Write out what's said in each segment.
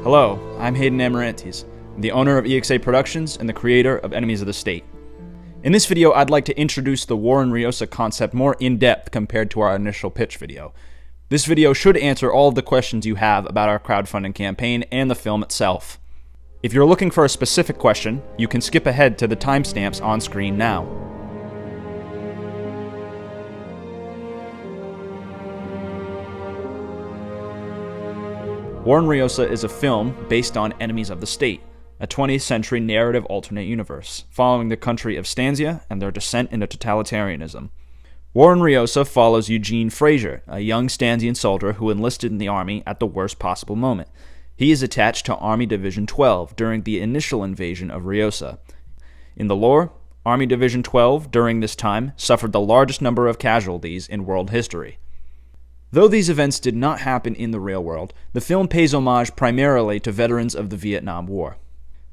Hello, I'm Hayden Amarantes, the owner of EXA Productions and the creator of Enemies of the State. In this video, I'd like to introduce the War in Riosa concept more in-depth compared to our initial pitch video. This video should answer all of the questions you have about our crowdfunding campaign and the film itself. If you're looking for a specific question, you can skip ahead to the timestamps on screen now. War in Riosa is a film based on Enemies of the State, a 20th century narrative alternate universe, following the country of Stanzia and their descent into totalitarianism. War in Riosa follows Eugene Frazier, a young Stanzian soldier who enlisted in the army at the worst possible moment. He is attached to Army Division 12 during the initial invasion of Riosa. In the lore, Army Division 12 during this time suffered the largest number of casualties in world history. Though these events did not happen in the real world, the film pays homage primarily to veterans of the Vietnam War.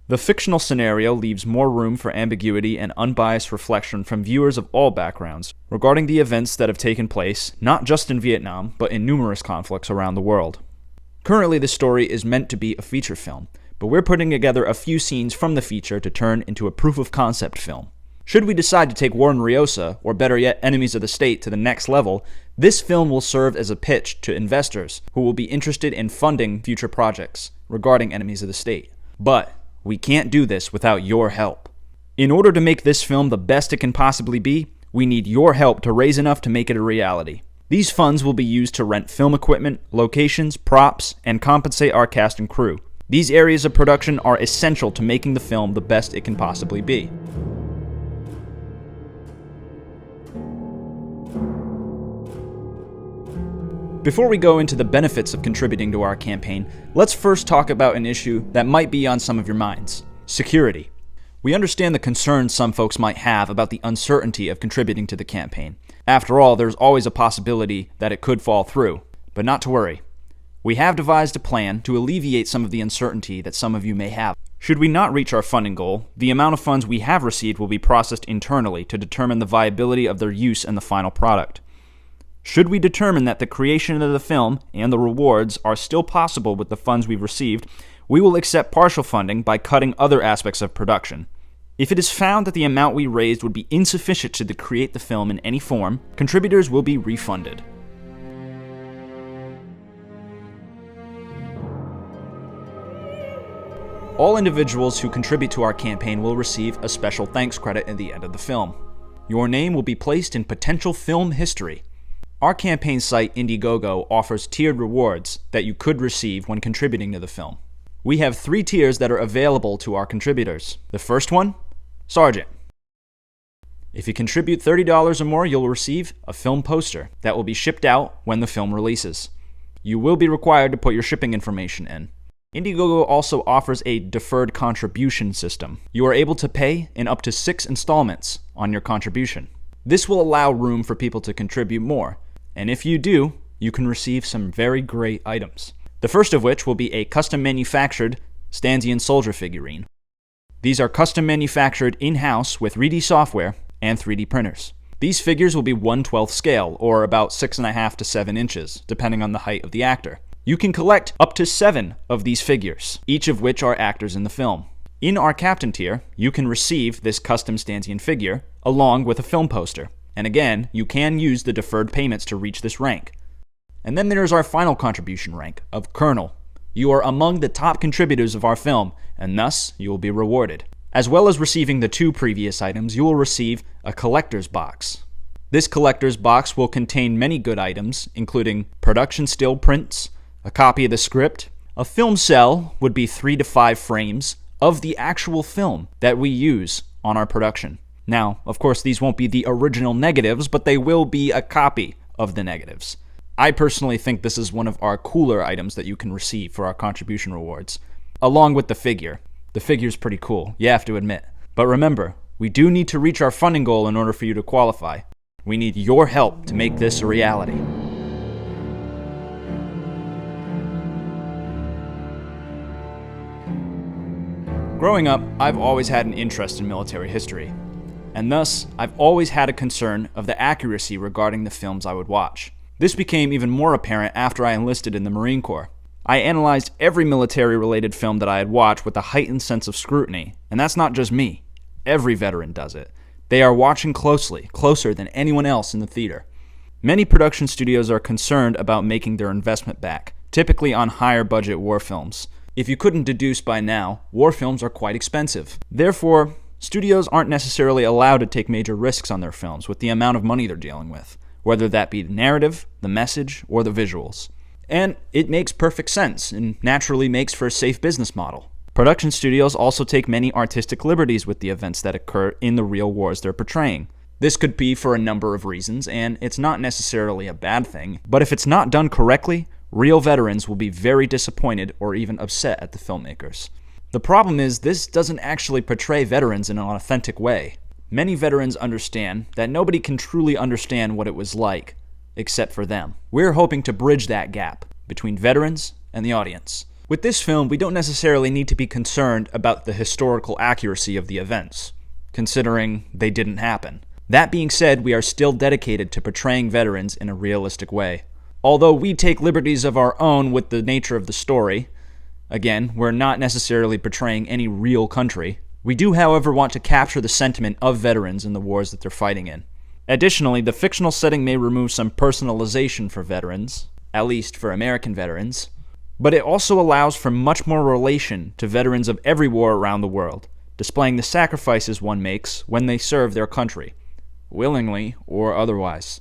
The fictional scenario leaves more room for ambiguity and unbiased reflection from viewers of all backgrounds regarding the events that have taken place, not just in Vietnam, but in numerous conflicts around the world. Currently, the story is meant to be a feature film, but we're putting together a few scenes from the feature to turn into a proof-of-concept film. Should we decide to take War in Riosa, or better yet, Enemies of the State, to the next level, this film will serve as a pitch to investors who will be interested in funding future projects regarding Enemies of the State. But we can't do this without your help. In order to make this film the best it can possibly be, we need your help to raise enough to make it a reality. These funds will be used to rent film equipment, locations, props, and compensate our cast and crew. These areas of production are essential to making the film the best it can possibly be. Before we go into the benefits of contributing to our campaign, let's first talk about an issue that might be on some of your minds: security. We understand the concerns some folks might have about the uncertainty of contributing to the campaign. After all, there's always a possibility that it could fall through, but not to worry. We have devised a plan to alleviate some of the uncertainty that some of you may have. Should we not reach our funding goal, the amount of funds we have received will be processed internally to determine the viability of their use in the final product. Should we determine that the creation of the film and the rewards are still possible with the funds we've received, we will accept partial funding by cutting other aspects of production. If it is found that the amount we raised would be insufficient to create the film in any form, contributors will be refunded. All individuals who contribute to our campaign will receive a special thanks credit at the end of the film. Your name will be placed in potential film history. Our campaign site, Indiegogo, offers tiered rewards that you could receive when contributing to the film. We have 3 tiers that are available to our contributors. The first one? Sergeant. If you contribute $30 or more, you'll receive a film poster that will be shipped out when the film releases. You will be required to put your shipping information in. Indiegogo also offers a deferred contribution system. You are able to pay in up to 6 installments on your contribution. This will allow room for people to contribute more. And if you do, you can receive some very great items. The first of which will be a custom manufactured Stanzian soldier figurine. These are custom manufactured in-house with 3D software and 3D printers. These figures will be 1/12 scale, or about 6.5 to 7 inches, depending on the height of the actor. You can collect up to 7 of these figures, each of which are actors in the film. In our Captain tier, you can receive this custom Stanzian figure, along with a film poster. And again, you can use the deferred payments to reach this rank. And then there's our final contribution rank of Colonel. You are among the top contributors of our film, and thus you will be rewarded. As well as receiving the 2 previous items, you will receive a collector's box. This collector's box will contain many good items, including production still prints, a copy of the script. A film cell would be 3 to 5 frames of the actual film that we use on our production. Now, of course, these won't be the original negatives, but they will be a copy of the negatives. I personally think this is one of our cooler items that you can receive for our contribution rewards, along with the figure. The figure's pretty cool, you have to admit. But remember, we do need to reach our funding goal in order for you to qualify. We need your help to make this a reality. Growing up, I've always had an interest in military history. And thus, I've always had a concern of the accuracy regarding the films I would watch. This became even more apparent after I enlisted in the Marine Corps. I analyzed every military-related film that I had watched with a heightened sense of scrutiny, and that's not just me. Every veteran does it. They are watching closely, closer than anyone else in the theater. Many production studios are concerned about making their investment back, typically on higher-budget war films. If you couldn't deduce by now, war films are quite expensive. Therefore, studios aren't necessarily allowed to take major risks on their films with the amount of money they're dealing with, whether that be the narrative, the message, or the visuals. And it makes perfect sense, and naturally makes for a safe business model. Production studios also take many artistic liberties with the events that occur in the real wars they're portraying. This could be for a number of reasons, and it's not necessarily a bad thing, but if it's not done correctly, real veterans will be very disappointed or even upset at the filmmakers. The problem is, this doesn't actually portray veterans in an authentic way. Many veterans understand that nobody can truly understand what it was like, except for them. We're hoping to bridge that gap between veterans and the audience. With this film, we don't necessarily need to be concerned about the historical accuracy of the events, considering they didn't happen. That being said, we are still dedicated to portraying veterans in a realistic way. Although we take liberties of our own with the nature of the story, again, we're not necessarily portraying any real country. We do, however, want to capture the sentiment of veterans in the wars that they're fighting in. Additionally, the fictional setting may remove some personalization for veterans, at least for American veterans, but it also allows for much more relation to veterans of every war around the world, displaying the sacrifices one makes when they serve their country, willingly or otherwise.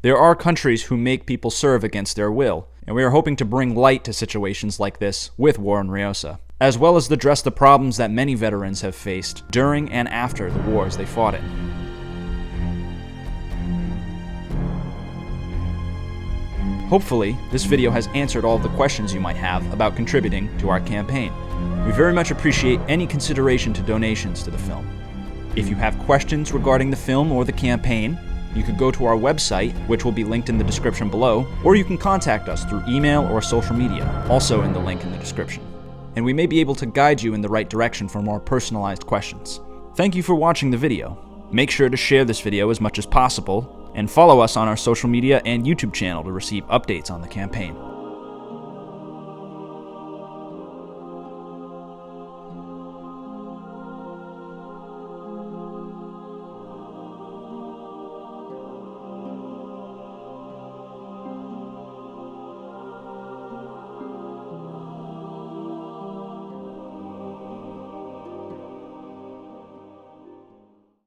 There are countries who make people serve against their will, and we are hoping to bring light to situations like this with War in Riosa, as well as address the problems that many veterans have faced during and after the wars they fought in. Hopefully, this video has answered all of the questions you might have about contributing to our campaign. We very much appreciate any consideration to donations to the film. If you have questions regarding the film or the campaign, you could go to our website, which will be linked in the description below, or you can contact us through email or social media, also in the link in the description. And we may be able to guide you in the right direction for more personalized questions. Thank you for watching the video. Make sure to share this video as much as possible, and follow us on our social media and YouTube channel to receive updates on the campaign.